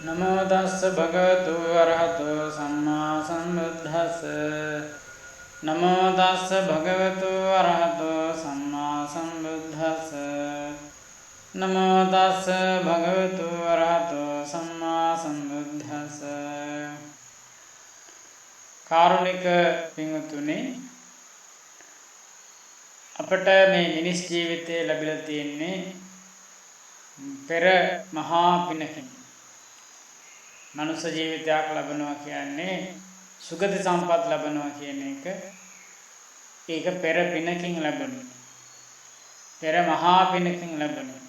නමෝ තස්ස භගවතු වරහතු සම්මා සම්බුද්දස්ස. නමෝ තස්ස භගවතු වරහතු සම්මා සම්බුද්දස්ස. නමෝ තස්ස භගවතු වරහතු සම්මා සම්බුද්දස්ස. කාරුණික පින්වතුනි, අපට මේ මිනිස් ජීවිතයේ ලැබිලා තියෙන්නේ පෙර මහා පිනකින්. මනුෂ්‍ය ජීවිතයක් ලැබෙනවා කියන්නේ සුගති සම්පත් ලැබෙනවා කියන එක. ඒක පෙර පිනකින් ලැබුණේ. පෙර මහා පිනකින් ලැබුණේ.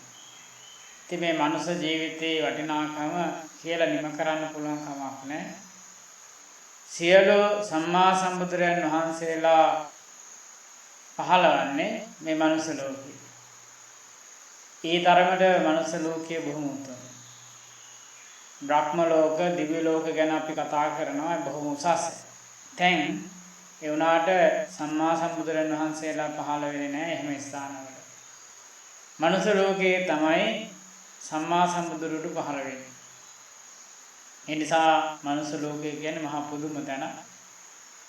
ඉතින් මේ මනුෂ්‍ය ජීවිතයේ වටිනාකම කියලා නිම කරන්න පුළුවන් කමක් නැහැ. සියලු සම්මා සම්බුදුරයන් වහන්සේලා පහළවන්නේ මේ මනුෂ්‍ය ලෝකේ. ඒ තරමට මනුෂ්‍ය ලෝකයේ බොහොම උතුම්. බ්‍රහ්ම ලෝක, දිව්‍ය ලෝක ගැන අපි කතා කරනවා බොහොම උසස්. දැන් ඒ වුණාට සම්මා සම්බුදුරන් වහන්සේලා පහළ වෙන්නේ නැහැ එහෙම ස්ථානවල. මනුෂ්‍ය ලෝකයේ තමයි සම්මා සම්බුදුරුට පහළ වෙන්නේ. ඒ නිසා මනුෂ්‍ය ලෝකය කියන්නේ මහා පුදුම තැන.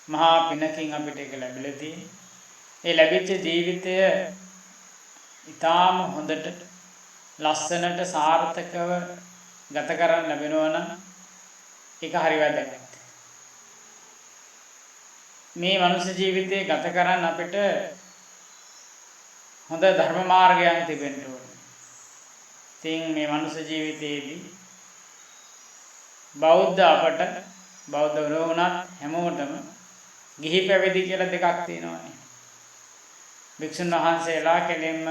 මහා පිනකින් අපිට ඒක ලැබිලා තියෙන්නේ. ඒ ලැබිච්ච ජීවිතය ඊටාම හොඳට ලස්සනට සාර්ථකව ගත කරන්න ලැබෙනවා නම් ඒක හරි වැදගත්. මේ මනුෂ්‍ය ජීවිතේ ගත කරන්න අපිට හොඳ ධර්ම මාර්ගයක් තිබෙන්න ඕනේ. ඉතින් මේ මනුෂ්‍ය ජීවිතයේදී අපට බෞද්ධ වුණත් හැමෝටම ගිහි පැවිදි කියලා දෙකක් තියෙනවානේ. භික්ෂුන් වහන්සේලා කෙලින්ම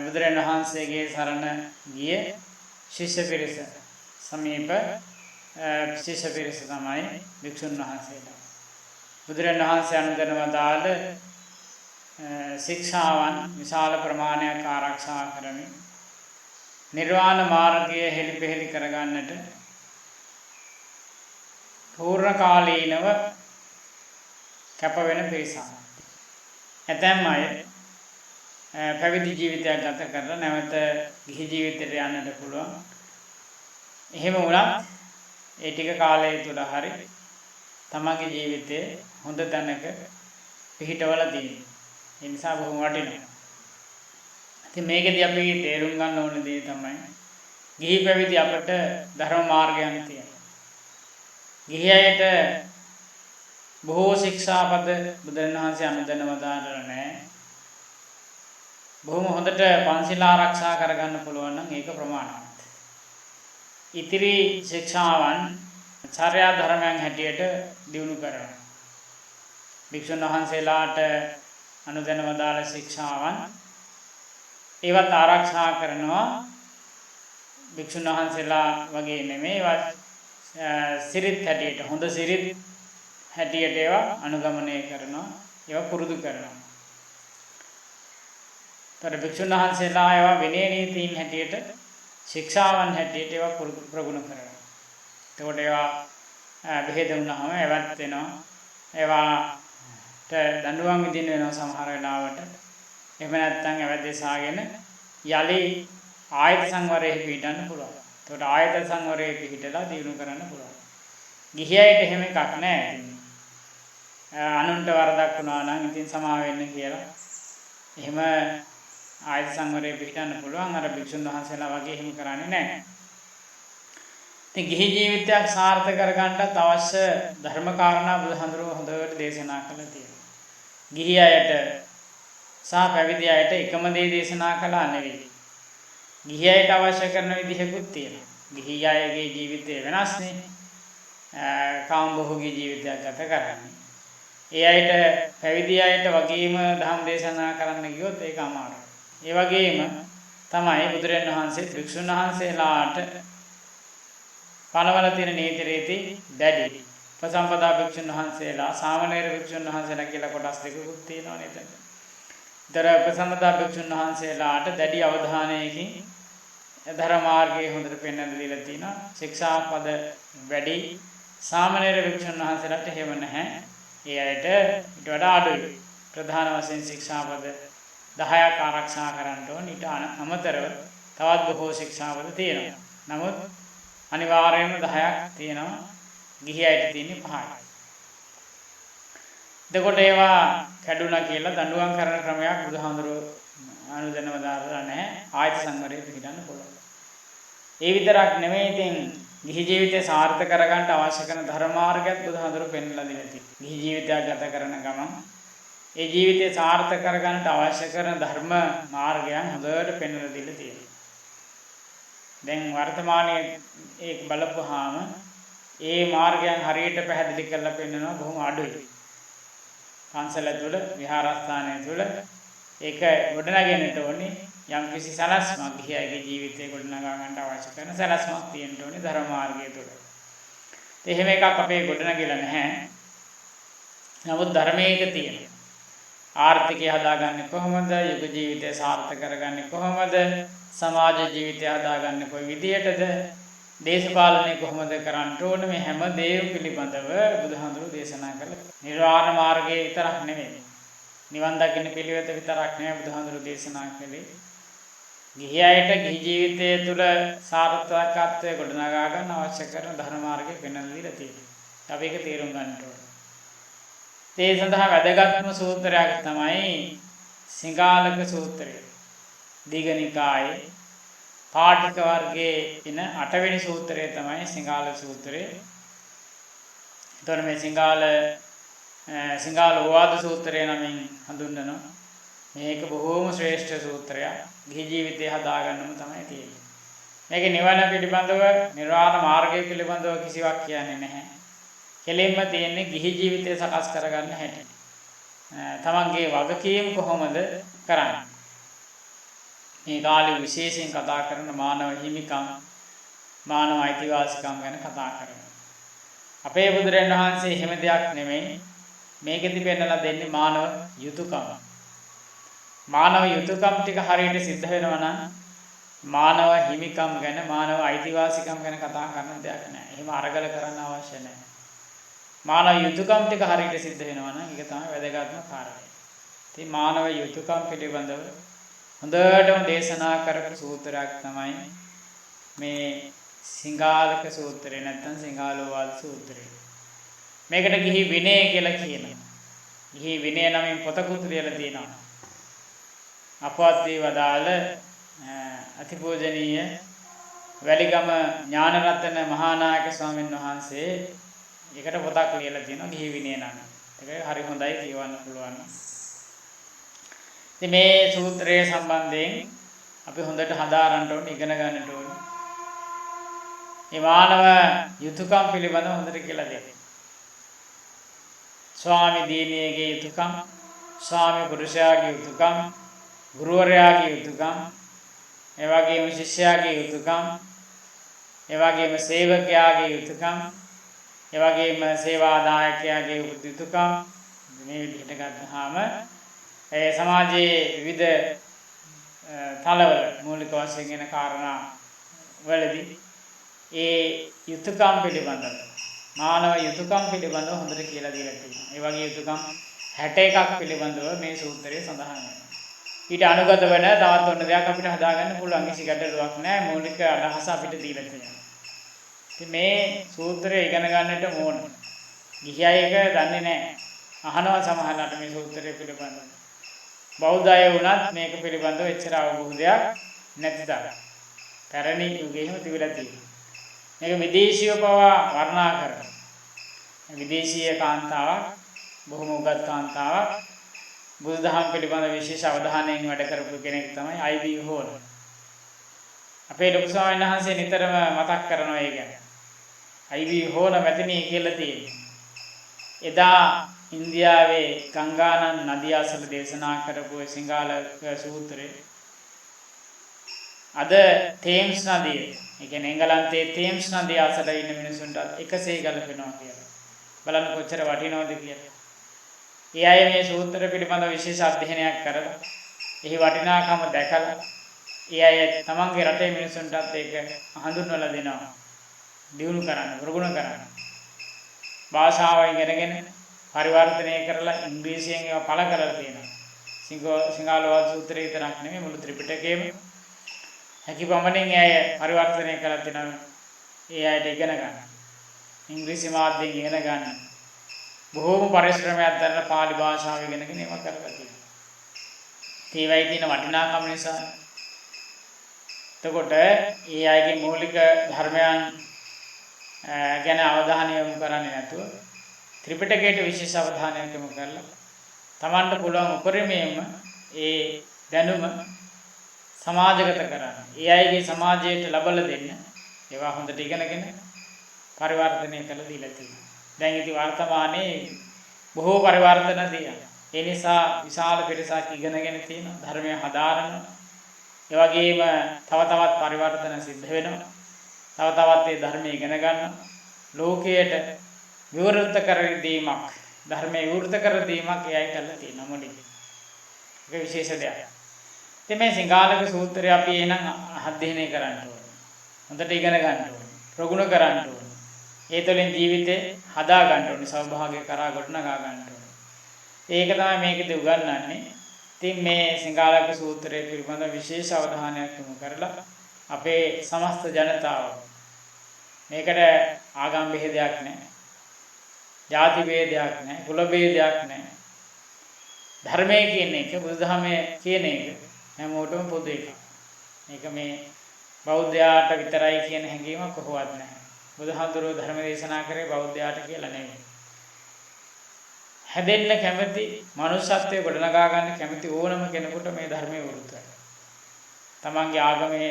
බුදුරජාණන් වහන්සේගේ සරණ ගිය ශිෂ්‍ය පිරිස, සමීප ශිෂ්‍ය පිරිස තමයි භික්ෂුන් වහන්සේලා. බුදුරජාණන් වහන්සේ අනුදැන වදාළ ශික්ෂාවන් විශාල ප්‍රමාණයක් ආරක්ෂා කරමින් නිර්වාණ මාර්ගය හෙළිපෙහෙළි කරගන්නට පූර්ණ කාලීනව කැප වෙන පිරිසක්. ඇතැම් අය පැවිදි ජීවිතයක් ගත කරලා නැවත ගිහි ජීවිතයට යන්නට පුළුවන්. එහෙම වුණත් ඒ ටික කාලය තුල හරි තමන්ගේ ජීවිතේ හොඳ තැනක පිහිටවලා තියෙනවා. ඒ නිසා බොහොම වටිනවා. ඉතින් මේකදී අපි තේරුම් ගන්න ඕන දේ තමයි ගිහි පැවිදි අපට ධර්ම මාර්ගයන් තියෙනවා. ගිහි අයට බොහෝ ශික්ෂාපද බුදුරජාණන් වහන්සේ අනුදැන වදාළා නැහැ. බොහොම හොඳට පන්සිල් ආරක්ෂා කරගන්න පුළුවන් නම් ඒක ප්‍රමාණවත්. ඉතිරි ශික්ෂාවන් චර්යා ධර්මයන් හැටියට දියුණු කරනවා. භික්ෂුන් වහන්සේලාට අනුදැන වදාළ ශික්ෂාවන් ඒවත් ආරක්ෂා කරනවා. භික්ෂුන් වහන්සේලා වගේ නෙමෙයි, ඒවත් සිරිත් හැටියට, හොඳ සිරිත් හැටියට ඒවා අනුගමනය කරනවා, ඒවා පුරුදු කරනවා. තර භික්ෂුන් වහන්සේලා ඒවා විනය නීතීන් හැටියට, ශික්ෂාවන් හැටියට ඒවා ප්‍රගුණ කරනවා. එතකොට ඒවා බෙහෙත වුණාම ඒවත් වෙනවා. ඒවාට දඬුවම් විදින්න වෙනවා සමහර වෙලාවට. එහෙම නැත්නම් ඒවා දෙසාගෙන යලි ආයත සංවරයේ පිහිටන්න පුළුවන්. එතකොට ආයත සංවරයේ පිහිටලා දිනු කරන්න පුළුවන්. ගිහියයිට එහෙම එකක් නැහැ. අනුන්ට වරදක් වුණා නම් ඉතින් සමා වෙන්න කියලා එහෙම ආයත සංවරයේ පිහිටන්න පුළුවන්. අර භික්ෂුන් වහන්සේලා වගේ එහෙම කරන්නේ නැහැ. ඉතින් ගිහි ජීවිතයක් සාර්ථක කරගන්නත් අවශ්‍ය ධර්ම කාරණා බුදුහාමුදුරුවෝ හොඳට දේශනා කළා තියෙනවා. ගිහි අයට සහ පැවිදි අයට එකම දේ දේශනා කළා නෙවෙයි. ගිහි අයට අවශ්‍ය කරන විදිහකුත් තියෙනවා. ගිහි අයගේ ජීවිතය වෙනස්නේ. කාමභෝගී ජීවිතයක් ගත කරන්නේ. ඒ අයට පැවිදි අයට වගේම ධම්ම දේශනා කරන්න ගියොත් ඒක අමාරුයි. ඒ වගේම තමයි බුදුරජාණන් වහන්සේ භික්ෂුන් වහන්සේලාට පනවල තියෙන නීති රීති දැඩි. උපසම්පදා භික්ෂුන් වහන්සේලා, සාමණේර භික්ෂුන් වහන්සේලා කියලා කොටස් දෙකකුත් තියෙනවා නේද? දර උපසම්පදා භික්ෂුන් වහන්සේලාට දැඩි අවධානයකින් ධර්ම මාර්ගයේ හොඳට පෙන්වන්න දීලා තිනවා. ශික්ෂාපද වැඩි. සාමණේර භික්ෂුන් වහන්සේලාට එහෙම නැහැ. ඒ අයට ඊට වඩා අඩුයි. ප්‍රධාන වශයෙන් ශික්ෂාපද 10ක් ආරක්ෂා කරන්න ඕන. ඊට අමතරව තවත් බොහෝ ශික්ෂාපද තියෙනවා. නමුත් අනිවාර්යයෙන්ම 10ක් තියෙනවා. ගිහි අයට තියෙන්නේ 5යි. එතකොට ඒවා කැඩුනා කියලා දඬුවම් කරන ක්‍රමයක් බුදුහාමුදුරුවෝ අනුදැනව දාලා නැහැ. ආයත සංවරයේ පිළිගන්න පුළුවන්. ඒ විතරක් නෙමෙයි ඉතින් ගිහි ජීවිතය සාර්ථක කරගන්න අවශ්‍ය කරන ධර්ම මාර්ගයත් බුදුහාමුදුරුවෝ පෙන්වලා දීලා තියෙනවා. ගිහි ජීවිතයක් ගත කරන ගමන් ඒ ජීවිතය සාර්ථක කරගන්නට අවශ්‍ය කරන ධර්ම මාර්ගයන් හොඳට පෙන්වලා දීලා තියෙනවා. දැන් වර්තමානයේ ඒක බලපුවාම ඒ මාර්ගයන් හරියට පැහැදිලි කරලා පෙන්වනවා බොහොම අඩුයි. පන්සල තුළ විහාරස්ථානය තුළ ඒක ගොඩනගෙන්නට ඕනේ යම් කිසි සලස්මක් ගිහියගේ ජීවිතේ ගොඩනගා ගන්නට අවශ්‍ය කරන සලස්මක් තියෙන්න ඕනේ ධර්ම මාර්ගය තුළ. එහෙම එකක් අපේ ගොඩනගිලා නැහැ. නමුත් ධර්මයේක තියෙනවා. ආර්ථිකය හදාගන්නේ කොහොමද? යුග ජීවිතය සාර්ථක කරගන්නේ කොහොමද? සමාජ ජීවිතය හදාගන්නේ කොයි විදියටද? දේශපාලනය කොහොමද කරන්න ඕන? මේ හැම දේම පිළිබඳව බුදුහාමුදුරුවෝ දේශනා කළා. නිර්වාණ මාර්ගයේ විතරක් නෙමෙයි. නිවන් දකින්න පිළිවෙත විතරක් නෙමෙයි බුදුහාමුදුරුවෝ දේශනා කළේ. ගිහියයට ගිහි ජීවිතය තුළ සාර්ථකත්වය ගොඩනගා ගන්න අවශ්‍ය කරන ධර්ම මාර්ගය පෙන්වලා දීලා තියෙනවා. අපි ඒක තේරුම් ගන්න ඕනේ. ඒ සඳහා වැදගත්ම සූත්‍රයක් තමයි සිංහාලක සූත්‍රය. දීඝනිකායේ පාඨක වර්ගයේ ඉන 8 වෙනි සූත්‍රය තමයි සිංහාල සූත්‍රය. එතකොට මේ සිංහාල ඕවාද සූත්‍රය නමින් හඳුන්වනවා. මේක බොහෝම ශ්‍රේෂ්ඨ සූත්‍රයක්. ගිහි ජීවිතය හදාගන්නම තමයි තියෙන්නේ. මේක නිවන පිළිබඳව, නිර්වාණ මාර්ගය පිළිබඳව කිසිවක් කියන්නේ නැහැ. කෙලින්ම තියෙන්නේ ගිහි ජීවිතය සකස් කරගන්න හැටි. තමන්ගේ වගකීම් කොහොමද කරන්නේ? මේ කාලේ විශේෂයෙන් කතා කරන මානව හිමිකම්, මානව අයිතිවාසිකම් ගැන කතා කරනවා. අපේ බුදුරජාණන් වහන්සේ එහෙම දෙයක් නෙමෙයි. මේකෙදි පෙන්නලා දෙන්නේ මානව යුතුයකම්. මානව යුතුයකම් ටික හරියට සිද්ධ වෙනවා නම් මානව හිමිකම් ගැන, මානව අයිතිවාසිකම් ගැන කතා කරන දෙයක් නෑ. එහෙම අරගල කරන්න අවශ්‍ය නෑ. මානව යුතුයකම් ටික හරියට සිද්ධ වෙනවා නම් ඒක තමයි වැදගත්ම කාරණය. ඉතින් මානව යුතුයකම් පිළිබඳව හොඳටම දේශනා කරපු සූත්‍රයක් තමයි මේ සිංහාලක සූත්‍රය, නැත්නම් සිංහාලෝවාද සූත්‍රය. මේකට ගිහි විනය කියලා කියනවා. ගිහි විනය නමින් පොතකුත් ලියලා තියෙනවා. අපවත් වී වදාළ අතිපූජනීය වැලිගම ඥානරත්න මහානායක ස්වාමීන් වහන්සේ ඒකට පොතක් ලියලා තියෙනවා ගිහි විනය නම්. ඒක හරි හොඳයි කියවන්න පුළුවන්. ඉතින් මේ සූත්‍රය සම්බන්ධයෙන් අපි හොඳට හදාරන්න ඕනේ, ඉගෙන ගන්නට ඕනේ. මේ මානව යුතුයකම් පිළිබඳව හොඳට කියලා දෙන්න. ස්වාමි දිනියේගේ යුතුයකම්, ස්වාමි පුරුෂයාගේ යුතුයකම්, ගුරුවරයාගේ යුතුයකම්, ඒ වගේම ශිෂ්‍යයාගේ යුතුයකම්, ඒ වගේම සේවකයාගේ යුතුයකම්, ඒ වගේම සේවාදායකයාගේ යුතුයකම්. මේ විදිහට ගත්තාම ඒ සමාජයේ විවිධ තලවල මූලික වශයෙන් එන කාරණා වලදී ඒ යුතුයකම් පිළිබඳව, මානව යුතුයකම් පිළිබඳව හොඳට කියලා දීලා තියෙනවා. ඒ වගේ යුතුයකම් 61ක් පිළිබඳව මේ සූත්‍රයේ සඳහන් වෙනවා. ඊට අනුගත වෙන තවත් ඔන්න දෙයක් අපිට හදාගන්න පුළුවන්. කිසි ගැටලුවක් නැහැ. මූලික අදහස අපිට දීලා තියෙනවා. ඉතින් මේ සූත්‍රය ඉගෙන ගන්නට ඕන. ගිහි අය එක දන්නේ නැහැ. අහනවා සමහරවිට මේ සූත්‍රය පිළිබඳව. බෞද්ධ අය වුණත් මේක පිළිබඳව එච්චර අවබෝධයක් නැති තරම්. පැරණි යුගයේම තිබිලා තියෙනවා. මේක විදේශීය පවා වර්ණනා කරනවා. විදේශීය කාන්තාවක්, බොහොම උගත් කාන්තාවක්, බුදුදහම පිළිබඳ විශේෂ අවධානයෙන් වැඩ කරපු කෙනෙක් තමයි I.B. හෝල්. අපේ ලොකු ස්වාමීන් වහන්සේ නිතරම මතක් කරනවා ඒ ගැන. I.B. හෝල් මැතිණිය කියලා තියෙනවා. එදා ඉන්දියාවේ ගංගානන් නදිය අසල දේශනා කරපු සිංහාලක සූත්‍රය අද තේම්ස් නදිය, ඒ කියන්නේ එංගලන්තයේ තේම්ස් නදිය අසල ඉන්න මිනිසුන්ට එකසේ ගලපෙනවා කියලා. බලන්න කොච්චර වටිනවද කියලා. ඒ අය මේ සූත්‍ර පිළිබඳ විශේෂ අධ්‍යයනයක් කරලා එහි වටිනාකම දැකලා ඒ අය තමන්ගේ රටේ මිනිසුන්ටත් ඒක හඳුන්වලා දෙනවා. දියුණු කරන්න, ප්‍රගුණ කරන්න. භාෂාව ඉගෙනගෙන පරිවර්තනය කරලා ඉංග්‍රීසියෙන් ඒවා පළ කරලා තියෙනවා. සිංහාලෝවාද සූත්‍රය විතරක් නෙමෙයි මුළු ත්‍රිපිටකයේම හැකි පමණින් අය පරිවර්තනය කරලා තියෙනවා. ඒ අයට ඉගෙන ගන්න. ඉංග්‍රීසි මාධ්‍යයෙන් ඉගෙන ගන්න. බොහෝම පරිශ්‍රමයක් දරන පාලි භාෂාව ඉගෙනගෙන ඒවා කරලා තියෙනවා. ඒවයි තියෙන වටිනාකම නිසා. එතකොට ඒ අයගේ මූලික ධර්මයන් ගැන අවධානය යොමු කරන්නේ නැතුව ත්‍රිපිටකයට විශේෂ අවධානයක් යොමු කරලා Tamanට පුළුවන් උපරිමයෙන්ම ඒ දැනුම සමාජගත කරන්න. ඒ අයගේ සමාජයට ලබලා දෙන්න. ඒවා හොඳට ඉගෙනගෙන පරිවර්තනය කළ දීලා තියෙනවා. දැන් ඉතින් වර්තමානයේ බොහෝ පරිවර්තන තියෙනවා. ඒ නිසා විශාල පිරිසක් ඉගෙනගෙන තියෙනවා. ධර්මය හදාරනවා. ඒ වගේම තව තවත් පරිවර්තන සිද්ධ වෙනවා. තව තවත් ඒ ධර්මය ඉගෙන ගන්නවා. ලෝකයට විවෘත කර දීමක්, ධර්මයේ විවෘත කර දීමක් එයයි කරලා තියෙනවා මොඩින්. ඒක විශේෂ දෙයක්. ඉතින් මේ සිංහාලක සූත්‍රය අපි එහෙනම් අධ්‍යයනය කරන්න ඕනේ. හොඳට ඉගෙන ගන්න ඕනේ. ප්‍රගුණ කරන්න ඕනේ. ඒ තුළින් ජීවිතේ හදා ගන්න ඕනේ. සෞභාග්‍ය කරා ගොඩනගා ගන්න ඕනේ. ඒක තමයි මේකදී උගන්වන්නේ. ඉතින් මේ සිංහාලක සූත්‍රයේ පිළිබඳ විශේෂ අවධානයක් යොමු කරලා අපේ සමස්ත ජනතාව මේකට ආගම් බෙහෙදයක් නැහැ. ජාති ભેදයක් නැහැ. කුල ભેදයක් නැහැ. ධර්මයේ කියන එක බුදුදහමේ කියන එක හැමෝටම පොදු එකක්. මේක මේ බෞද්ධයාට විතරයි කියන හැඟීමක් කොහොමවත් නැහැ. බුදුහාමුදුරුවෝ ධර්ම දේශනා කරේ බෞද්ධයාට කියලා නෙමෙයි. හැදෙන්න කැමති මනුෂ්‍යත්වයේ ගොඩනගා ගන්න කැමති ඕනම කෙනෙකුට මේ ධර්මයේ වෘත්තයි. තමන්ගේ ආගමේ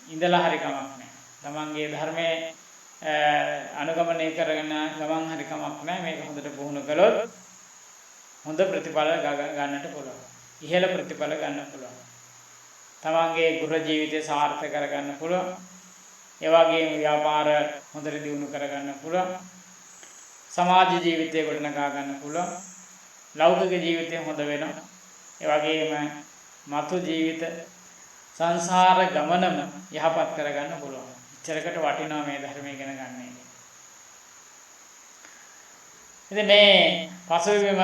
ඉඳලා හරි කමක් නැහැ. තමන්ගේ ධර්මයේ අනුගමනය කරගෙන ගමන් හරි කමක් නැහැ. මේක හොඳට පුහුණු කළොත් හොඳ ප්‍රතිඵල ගන්නට පුළුවන්. ඉහළ ප්‍රතිඵල ගන්න පුළුවන්. තමන්ගේ ගෘහ ජීවිතය සාර්ථක කරගන්න පුළුවන්. ඒ වගේම ව්‍යාපාර හොඳට දියුණු කරගන්න පුළුවන්. සමාජ ජීවිතය ගොඩනගා ගන්න පුළුවන්. ලෞකික ජීවිතය හොඳ වෙනවා. ඒ වගේම මතු ජීවිත සංසාර ගමනම යහපත් කරගන්න පුළුවන්. ඉච්චරකට වටිනවා මේ ධර්මය ඉගෙන ගන්න එක. ඉතින් මේ පසුබිම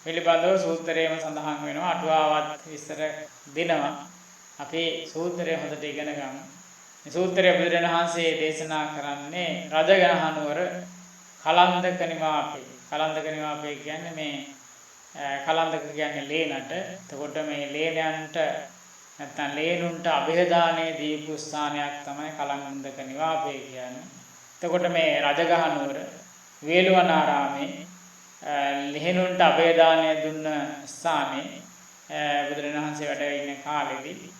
පිළිබඳව සූත්‍රයේම සඳහන් වෙනවා. අටුවාවත් විස්තර දෙනවා. අපි සූත්‍රය හොඳට ඉගෙන ගමු. මේ සූත්‍රය බුදුරජාණන් වහන්සේ දේශනා කරන්නේ රජගහනුවර කලන්දක නිවාපේ. කලන්දක නිවාපේ කියන්නේ මේ කලන්දක කියන්නේ ලේනට. එතකොට මේ ලේනයන්ට නැත්නම් ලේනුන්ට અભේදානයේ දීපු ස්ථානයක් තමයි කලන්දක නිවාපේ කියන්නේ. එතකොට මේ රජගහනුවර වේළුවනාරාමේ ලේනුන්ට અભේදානය දුන්න ස්ථානේ බුදුරජාණන් වහන්සේ වැඩ ඉන්න කාලෙදී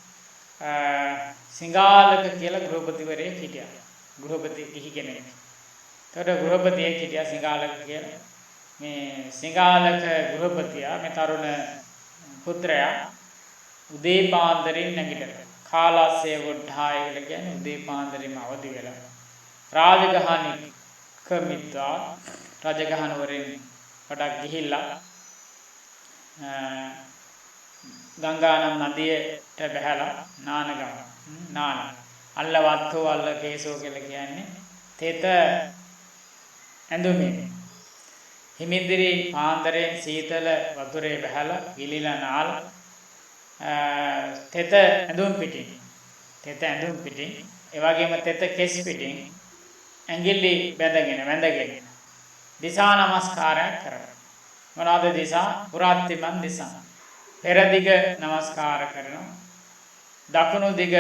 සිංහාලක කියලා ගෘහපතිවරයෙක් හිටියා. ගෘහපති කිහි කෙනෙක්. එතකොට ගෘහපතියෙක් හිටියා සිංහාලක කියලා. මේ සිංහාලක ගෘහපතියා මේ තරුණ පුත්‍රයා උදේ පාන්දරින් නැගිටලා කාලස්සේ වොඩ්ඩාය කියලා කියන්නේ උදේ පාන්දරින්ම අවදි වෙලා රාජගහනික මිත්‍රා රජගහනුවරින් වඩා ගිහිල්ලා ගංගානම් නදියට බැහැලා නාන අල්ලවත්තෝ අල්ල කේසෝ කියලා කියන්නේ තෙත ඇඳුමේ හිමින්දිරි පාන්දරෙන් සීතල වතුරේ බැහැලා ගිලිලා නාලා තෙත ඇඳුම් පිටින් ඒ වගේම තෙත කෙස් පිටින් ඇඟිලි වැඳගෙන දිසා නමස්කාරයක් කරනවා. මොනවාද දිසා? පුරාත්තිමන් දිසා. පෙරදිග නමස්කාර කරනවා. දකුණු දිග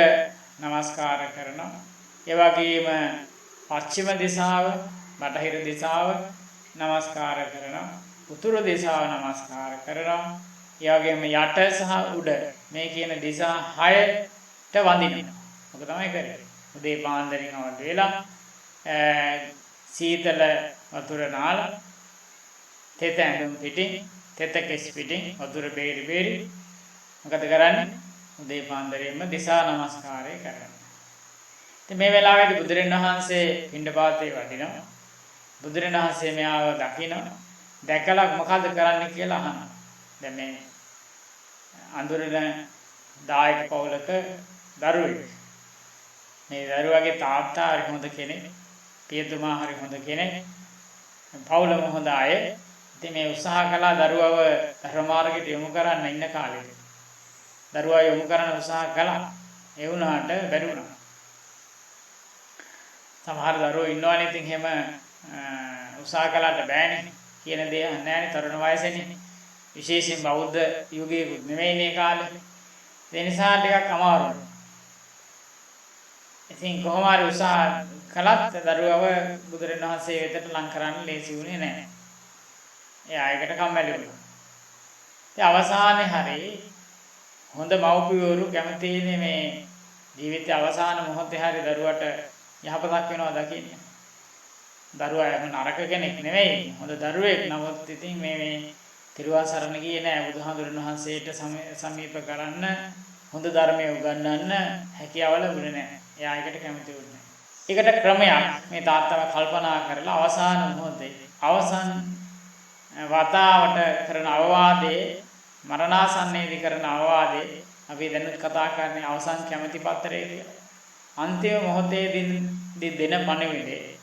නමස්කාර කරනවා. ඒ වගේම පශ්චිම දිසාව, බටහිර දිසාව නමස්කාර කරනවා. උතුරු දිසාව නමස්කාර කරනවා. ඒ වගේම යට සහ උඩ මේ කියන දිසා 6ට වඳිනවා. මොකද තමයි කරන්නේ. උදේ පාන්දරින් අවදි වෙලා සීතල වතුර නාලා තෙත ඇඳුම් පිටින් තෙත කෙස් පිටින් වතුර බේරි මොකද කරන්නේ? උදේ පාන්දරින්ම දිසා නමස්කාරය කරනවා. ඉතින් මේ වෙලාවේදී බුදුරජාණන් වහන්සේ පිණ්ඩපාතේ වඩිනවා. බුදුරජාණන් වහන්සේ මෙයාව දකිනවා. දැකලා මොකද කරන්න කියලා අහනවා. දැන් මේ අඳුරන දායක පවුලක දරුවෙක්. මේ දරුවාගේ තාත්තා හරි හොඳ කෙනෙක්. පියතුමා හරි හොඳ කෙනෙක්. පවුලම හොඳ අය. ඉතින් මේ උත්සාහ කළා දරුවව ධර්ම මාර්ගයට යොමු කරන්න ඉන්න කාලෙදී. දරුවා යොමු කරන්න උත්සාහ කළා. ඒ වුණාට බැරි වුණා. සමහර දරුවෝ ඉන්නවනේ ඉතින් එහෙම උත්සාහ කළාට බෑනේ කියන දේ අහන්නේ නැහැ තරුණ වයසේනේ. විශේෂයෙන් බෞද්ධ යුගයේ නෙවෙයිනේ කාලේ. ඒ නිසා ටිකක් අමාරුයි. ඉතින් කොහොම හරි උත්සාහ කළත් දරුවව බුදුරණවහන්සේ වෙතට ලං කරන්න ලේසි වුණේ නැහැ. ඒ ආයකට කම්මැලි වුණා. ඉතින් අවසානයේ හරි හොඳ මව්පියවරු කැමතිනේ මේ ජීවිතයේ අවසාන මොහොතේ හරි දරුවට යහපතක් වෙනවා දකින්න. දරුවා එහෙම නරක කෙනෙක් නෙවෙයි. හොඳ දරුවෙක්. නමුත් ඉතින් මේ තිරුවන් සරණ ගියේ නෑ බුදුහාමුදුරන් වහන්සේට සමීප කරන්න හොඳ ධර්මයේ උගන්වන්න හැකියාව ලැබුණේ නෑ. එයා ඒකට කැමති වුණේ නෑ. ඒකට ක්‍රමයක් මේ තාත්තව කල්පනා කරලා අවසාන මොහොතේ අවසන් වතාවට කරන අවවාදයේ මරණාසන්නයේදී කරන අවවාදයේ අපි දැනුත් කතා කරන්නේ අවසන් කැමැති පත්‍රය කියලා. අන්තිම මොහොතේදී දෙන පණිවිඩේ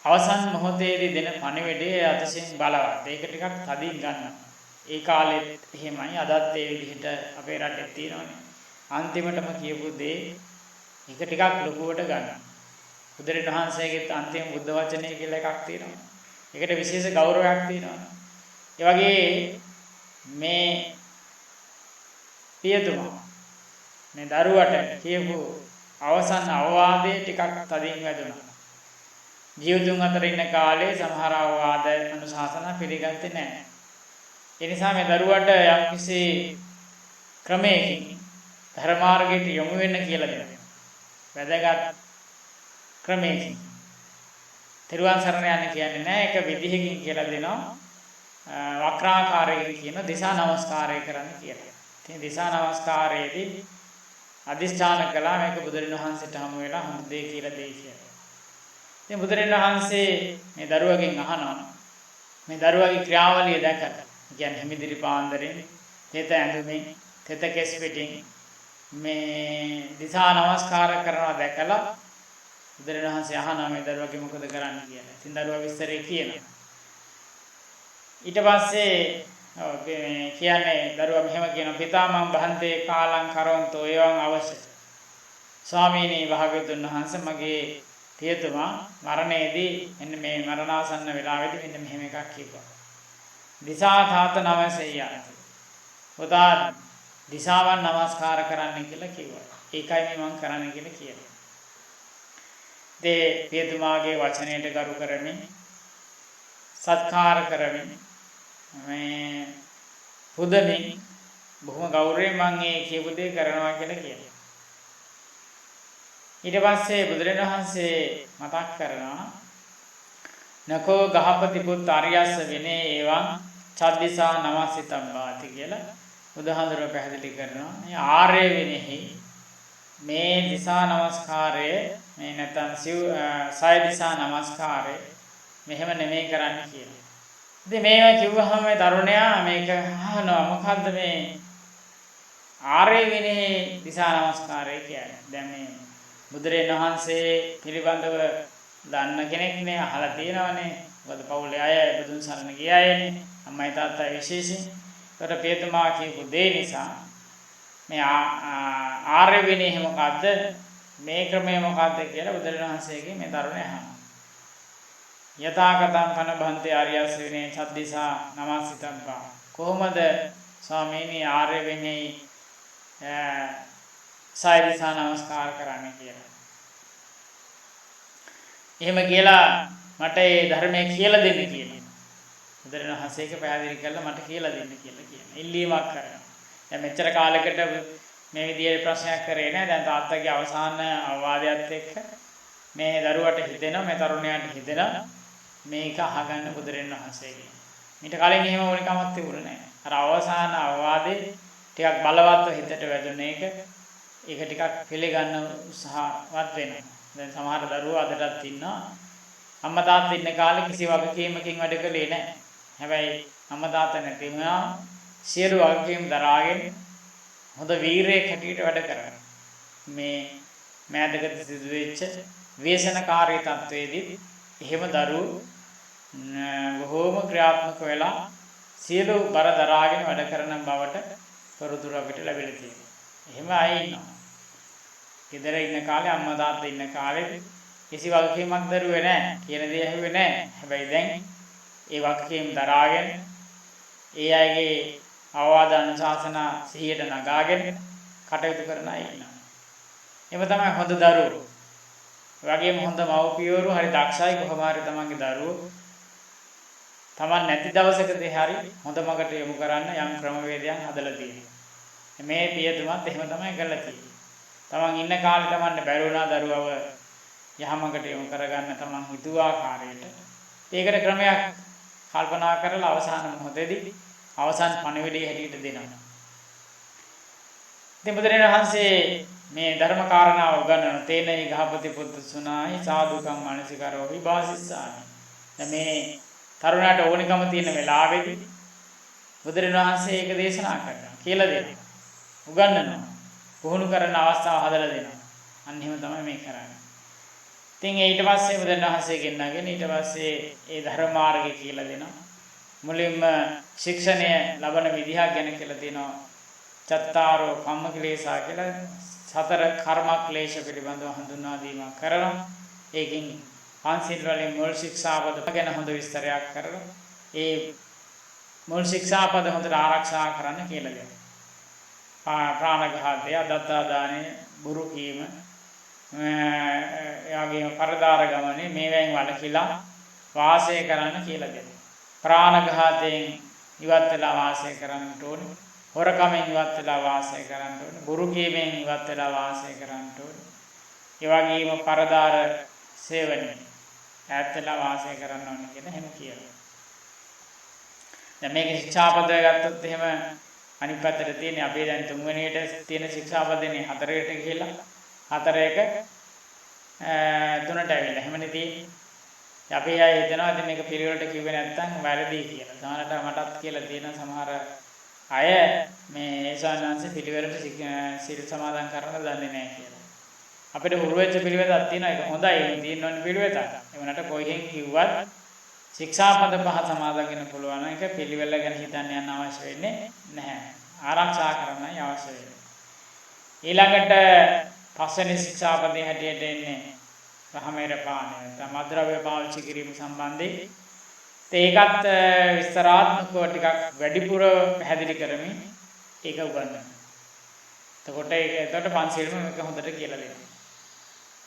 අවසන් මොහොතේදී දෙන පණිවිඩේ අතිශයින් බලවත්. ඒක ටිකක් තදින් ගන්නවා. ඒ කාලෙත් එහෙමයි අදත් ඒ විදිහට අපේ රටේ තියෙනවානේ. අන්තිමටම කියපු දේ ඒක ටිකක් ලොකුවට ගන්නවා. බුදුරජාණන්සේගෙත් අන්තිම බුද්ධ වචනය කියලා එකක් තියෙනවා. ඒකට විශේෂ ගෞරවයක් තියෙනවා. ඒ වගේ මේ පියතුමා මේ දරුවට කියපු අවසන් අවවාදයේ ටිකක් තදින් වැදුණා. ජීවිතුන් අතර ඉන්න කාලේ සමහර අවවාද අනුශාසනා පිළිගත්තේ නැහැ. ඒ නිසා මේ දරුවට යම්කිසි ක්‍රමයකින් ධර්මාර්ගයට යොමු වෙන්න කියලා දෙනවා. වැදගත් ක්‍රමයකින්. තිරුවන් සරණ යන්න කියන්නේ නැහැ. ඒක විදිහකින් කියලා දෙනවා. වක්‍රාකාරයෙන් කියන දිසා නමස්කාරය කරන්න කියලා. ඉතින් දිසා නමස්කාරයේදී අදිෂ්ඨාන කළා මේක බුදුරණවහන්සේට හමු වෙලා හොඳ දෙය කියලා දෙයි කියලා. ඉතින් බුදුරණවහන්සේ මේ දරුවගෙන් අහනවා මේ දරුවගේ ක්‍රියාවලිය දැකලා කියන්නේ හිමිදිරි පාන්දරෙන් තෙත ඇඳුමින් තෙත කෙස් පිටින් මේ දිසා නමස්කාර කරනවා දැකලා බුදුරණවහන්සේ අහනවා මේ දරුවගේ මොකද කරන්න කියලා. ඉතින් දරුවා විස්තරේ කියනවා. ඊට පස්සේ කියන්නේ දරුවා මෙහෙම කියනවා පිතාමහං බහන්තේ කාලං කරවන්තෝ එවං අවශ්‍ය. ස්වාමීනි භාග්‍යවතුන් වහන්සේ මගේ පියතුමා මරණයේදී මෙන්න මේ මරණාසන්න වෙලාවේදී මෙන්න මෙහෙම එකක් කිව්වා. දිසා තාත නමසෙය. පුතා දිසාවන් නමස්කාර කරන්න කියලා කිව්වා. ඒකයි මම කරන්න කියලා කියනවා. දේ පියතුමාගේ වචනයට ගරු කරමින් සත්කාර කරමින් මේ පුදමින් බොහොම ගෞරවයෙන් මම මේ කියපු දේ කරනවා කියලා කියනවා. ඊට පස්සේ බුදුරණවහන්සේ මතක් කරනවා නකෝ ගහපති පුත් ආර්යස්ස විනේ එවං චද්දිසා නමස්සිතම්බාති කියලා බුදුහාඳුර පැහැදිලි කරනවා. මේ ආර්ය විනේහි මේ දිසා නමස්කාරය මේ නැත්නම් සය දිසා නමස්කාරය මෙහෙම නෙමෙයි කරන්න කියලා. ඉතින් මේවා කිව්වහම මේ තරුණයා මේක අහනවා මොකද්ද මේ ආර්ය විනේහි දිසා නමස්කාරය කියන්නේ. දැන් මේ බුදුරණවහන්සේ පිළිබඳව දන්න කෙනෙක් නේ අහලා තියෙනවනේ. මොකද පවුලේ අය බුදුන් සරණ ගිය අයනේ. අම්මයි තාත්තයි විශේෂයෙන්. ඒකට පියතුමා කියපු දේ නිසා මේ ආර්ය විනේහි මොකද්ද? මේ ක්‍රමය මොකද්ද කියලා බුදුරණවහන්සේගෙන් මේ තරුණයා අහනවා. යථාගතං කන බන්තේ ආර්යස් විනේ සද්දිසා නමස්සිතම්පා. කොහොමද ස්වාමීනි ආර්ය විනේහි සායදිසා නමස්කාර කරන්න කියලා. එහෙම කියලා මට ඒ ධර්මයේ කියලා දෙන්න කියලා. බුදුරණවහන්සේක පැහැදිලි කරලා මට කියලා දෙන්න කියලා කියනවා. ඉල්ලීමක් කරනවා. දැන් මෙච්චර කාලයකට මේ විදිහේ ප්‍රශ්නයක් කරේ නැහැ. දැන් තාත්තගේ අවසාන අවවාදයත් එක්ක මේ දරුවට හිතෙනවා මේ තරුණයාට හිතෙනවා මේක අහගන්න බුදුරණවහන්සේගෙන්. ඊට කලින් එහෙම ඕන කමක් තිබුණේ නැහැ. අර අවසාන අවවාදේ ටිකක් බලවත්ව හිතට වැදුන එක ඒක ටිකක් පිළිගන්න උත්සාහවත් වෙනවා. දැන් සමහර දරුවෝ අදටත් ඉන්නවා අම්මා තාත්තා ඉන්න කාලේ කිසි වගකීමකින් වැඩ කළේ නැහැ. හැබැයි අම්මා තාත්තා නැති වුණා සියලු වගකීම් දරාගෙන හොඳ වීරයෙක් හැටියට වැඩ කරනවා. මේ මෑතකදී සිදුවෙච්ච ව්‍යසනකාරී තත්වයේදී එහෙම දරුවෝ බොහෝම ක්‍රියාත්මක වෙලා සියලු බර දරාගෙන වැඩ කරන බවට පොරොතුරු අපිට ලැබිලා තියෙනවා. එහෙම අය ඉන්නවා. ගෙදර ඉන්න කාලේ අම්මා තාත්තා ඉන්න කාලේ කිසි වගකීමක් දරුවේ නැහැ. කියන දේ ඇහුවේ නැහැ. හැබැයි දැන් ඒ වගකීම් දරාගෙන ඒ අයගේ අවවාද අනුශාසනා සිහියට නගාගෙන කටයුතු කරන අය ඉන්නවා. එම තමයි හොඳ දරුවෝ. වගේම හොඳ මව්පියවරු හරි දක්ෂයි කොහොම හරි තමන්ගේ දරුවෝ තමන් නැති දවසකදී හරි හොඳ මගට යොමු කරන්න යම් ක්‍රමවේදයක් හදලා තියෙනවා. මේ පියතුමත් එහෙම තමයි කරලා තියෙන්නේ. තමන් ඉන්න කාලේ තමන්ට බැරි වුණා දරුවව යහමඟට යොමු කරගන්න තමන් හිතුව ආකාරයට. ඒකට ක්‍රමයක් කල්පනා කරලා අවසාන මොහොතේදී අවසන් පණිවිඩය හැටියට දෙනවා. ඉතින් බුදුරජාණන් වහන්සේ මේ ධර්ම කාරණාව උගන්වන තේනයි ගහපති පුත්තු සුනායි සාදුකම් මානසිකරෝ විභාසිස්සාමි. දැන් මේ තරුණයාට ඕනිකම තියෙන වෙලාවෙදී බුදුරජාණන් වහන්සේ ඒක දේශනා කරනවා කියලා දෙනවා. උගන්වනවා. පුහුණු කරන අවස්ථාව හදලා දෙනවා. අන්න එහෙම තමයි මේ කරන්නේ. ඉතින් ඊට පස්සේ බුදුරජාණන් වහන්සේ ගෙන්නගෙන ඊට පස්සේ ඒ ධර්ම මාර්ගය කියලා දෙනවා. මුලින්ම ශික්ෂණය ලබන විදිහ ගැන කියලා දෙනවා. චත්තාරෝ කම්ම ක්ලේශා කියලා සතර කර්ම ක්ලේශ පිළිබඳව හඳුන්වා දීමක් කරනවා. ඒකින් පංචශීල වලින් මුල් ශික්ෂාපද ගැන හොඳ විස්තරයක් කරලා ඒ මුල් ශික්ෂාපද හොඳට ආරක්ෂා කරන්න කියලා දෙනවා. ප්‍රාණඝාතය, දත්තා දානය, බුරු කීම, එයාගේ පරදාර ගමනේ මේවෙන් වළකිලා වාසය කරන්න කියලා දෙනවා. ප්‍රාණඝාතයෙන් ඉවත් වෙලා වාසය කරන්නට ඕනේ. හොරකමෙන් ඉවත් වෙලා වාසය කරන්න ඕනේ. බුරු කීමෙන් ඉවත් වෙලා වාසය කරන්න ඕනේ. ඒ වගේම පරදාර සේවනයෙන් ඈත් වෙලා වාසය කරන්න ඕනේ කියලා එහෙම කියනවා. දැන් මේක ශික්ෂාපද ගත්තොත් එහෙම අනිත් පැත්තට තියෙන අපේ දැන් තුන්වෙනියට තියෙන ශික්ෂාපදනේ හතරට ගිහිල්ලා හතරේක තුනට ඇවිල්ලා එහෙමනේ තියෙන්නේ. අපි අය හිතනවා ඉතින් මේක පිළිවෙලට කිව්වේ නැත්නම් වැරදි කියලා. සමහරට මටත් කියලා තියෙන සමහර අය මේ ඒසානංශ පිළිවෙලට සිල් සමාදන් කරන්න දන්නේ නැහැ කියලා. අපිට හුරු වෙච්ච පිළිවෙතක් තියෙනවා ඒක හොඳයි. මේ තියෙන ඕනේ පිළිවෙතක්. එවනට කොහෙන් කිව්වත් ශික්ෂාපද පහ සමාදන් වෙන්න පුළුවන් එක පිළිවෙල ගැන හිතන්න යන්න අවශ්‍ය වෙන්නේ නැහැ. ආරක්ෂා කරන්නයි අවශ්‍ය වෙන්නේ. ඊළඟට පස්වෙනි ශික්ෂාපදයේ හැටියට එන්නේ රහමෙර පානය. මද්ද්‍රව්‍ය පාවිච්චි කිරීම සම්බන්ධයෙන් ඒකත් විස්තරාත්මකව ටිකක් වැඩිපුර පැහැදිලි කරමින් ඒක උගන්වනවා. එතකොට පන්සිල්ම මේක හොඳට කියලා දෙනවා.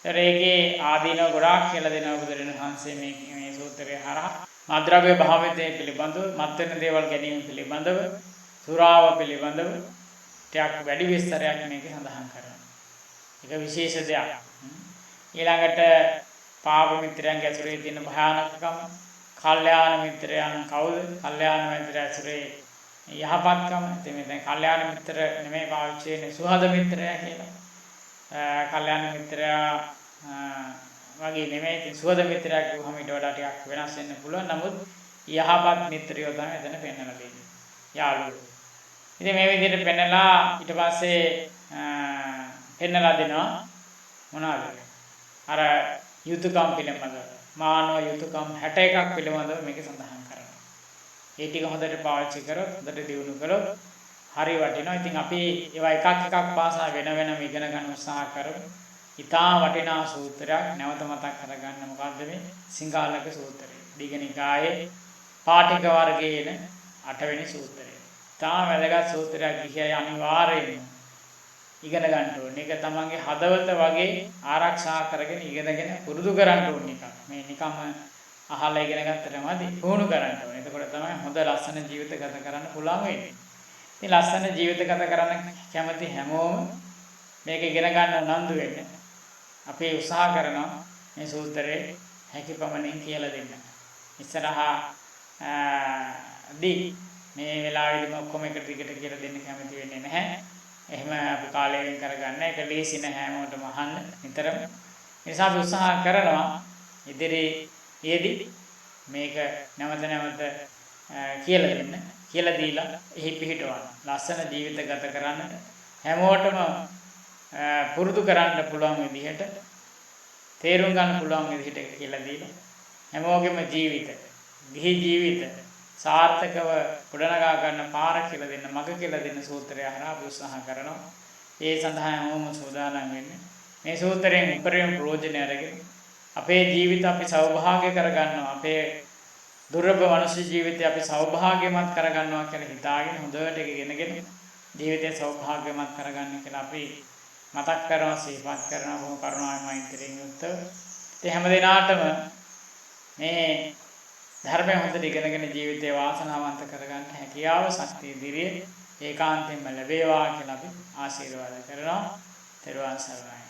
ඒතර ඒකේ ආදීනව ගොඩාක් කියලා දෙනවා බුදුරජාණන් වහන්සේ මේ සූත්‍රය හරහා. මද්ද්‍රව්‍ය භාවිතය පිළිබඳව, මත් වෙන දේවල් ගැනීම පිළිබඳව, සුරාව පිළිබඳව ටිකක් වැඩි විස්තරයක් මේකේ සඳහන් කරනවා. ඒක විශේෂ දෙයක්. ඊළඟට පාප මිත්‍රයන්ගේ ඇසුරේ තියෙන භයානකකම, කල්යාණ මිත්‍රයන් කවුද? කල්යාණ මිත්‍ර ඇසුරේ යහපත්කම. ඉතින් මේ දැන් කල්යාණ මිත්‍ර නෙමෙයි පාවිච්චි වෙන්නේ සුහද මිත්‍රයා කියලා. කල්යාණ මිත්‍රයා වගේ නෙමෙයි. ඉතින් සුහද මිත්‍රයා කියුවම ඊට වඩා ටිකක් වෙනස් වෙන්න පුළුවන්. නමුත් යහපත් මිත්‍රයෝ තමයි එතන පෙන්වලා දෙන්නේ. යාළුවෝ. ඉතින් මේ විදිහට පෙන්නලා ඊට පස්සේ පෙන්නලා දෙනවා මොනවාද? අර යුතුයකම් පිළිබඳව මානව යුතුයකම් 61ක් පිළිබඳව මේක සඳහන් කරනවා. ඒ ටික හොඳට පාවිච්චි කරොත් හොඳට දියුණු කළොත් හරි වටිනවා. ඉතින් අපි ඒවා එකක් පාසා වෙන වෙනම ඉගෙන ගන්න උත්සාහ කරමු. ඊටා වටිනා සූත්‍රයක් නැවත මතක් කරගන්න මොකද්ද මේ සිංහාලක සූත්‍රය. දීඝනිකායේ පාටික වර්ගයේ 8 වෙනි සූත්‍රය. ඊටා වැදගත් සූත්‍රයක් කිහිපය අනිවාර්යයෙන්ම ඉගෙන ගන්න ඕනේ. ඒක තමන්ගේ හදවත වගේ ආරක්ෂා කරගෙන ඉගෙනගෙන පුරුදු කරන්න ඕනේ එකක්. මේ නිකම්ම අහලා ඉගෙන ගත්තටමදි පුහුණු කරන්න ඕනේ. එතකොට තමයි හොඳ ලස්සන ජීවිත ගත කරන්න පුළුවන් වෙන්නේ. ඉතින් ලස්සන ජීවිත ගත කරන්න කැමති හැමෝම මේක ඉගෙන ගන්න උනන්දු වෙන්න. අපි උත්සාහ කරනවා මේ සූත්‍රයේ හැකියපමණින් කියලා දෙන්න. ඉස්සරහා දී මේ වෙලාවෙදිම ඔක්කොම එක දිගට කියලා දෙන්න කැමති වෙන්නේ නැහැ. එහෙම අපි කාලය වෙන් කරගන්න එක ලේසි නෑ හැමෝටම අහන්න නිතරම. ඒ නිසා අපි උත්සාහ කරනවා ඉදිරියේදී මේක නැවත කියලා දෙන්න. කියලා දීලා එහි පිහිටවන්න. ලස්සන ජීවිත ගත කරන්න හැමෝටම පුරුදු කරන්න පුළුවන් විදිහට තේරුම් ගන්න පුළුවන් විදිහට කියලා දීලා හැමෝගෙම ජීවිත, ගිහි ජීවිත සාර්ථකව ගොඩනගා ගන්න පාර කියලා දෙන්න, මඟ කියලා දෙන්න සූත්‍රය හරහා අපි උත්සාහ කරනවා. ඒ සඳහා හැමෝම සූදානම් වෙන්න. මේ සූත්‍රයෙන් උපරිම ප්‍රයෝජනය අරගෙන අපේ ජීවිත අපි සෞභාග්‍ය කරගන්නවා. අපේ දුර්ලභ මනුෂ්‍ය ජීවිතය අපි සෞභාග්‍යමත් කරගන්නවා කියලා හිතාගෙන හොඳට ඉගෙනගෙන ජීවිතය සෞභාග්‍යමත් කරගන්න කියලා අපි මතක් කරනවා, සිහිපත් කරනවා. බොහොම කරුණාවෙන් මෛත්‍රියෙන් යුක්තව. ඉතින් හැම දිනාටම මේ ධර්මය හොඳට ඉගෙනගෙන ජීවිතේ වාසනාවන්ත කරගන්න හැකියාව, ශක්තිය, ධෛර්යය ඒකාන්තයෙන්ම ලැබේවා කියලා අපි ආශිර්වාද කරනවා. ත්වන් සරණයි.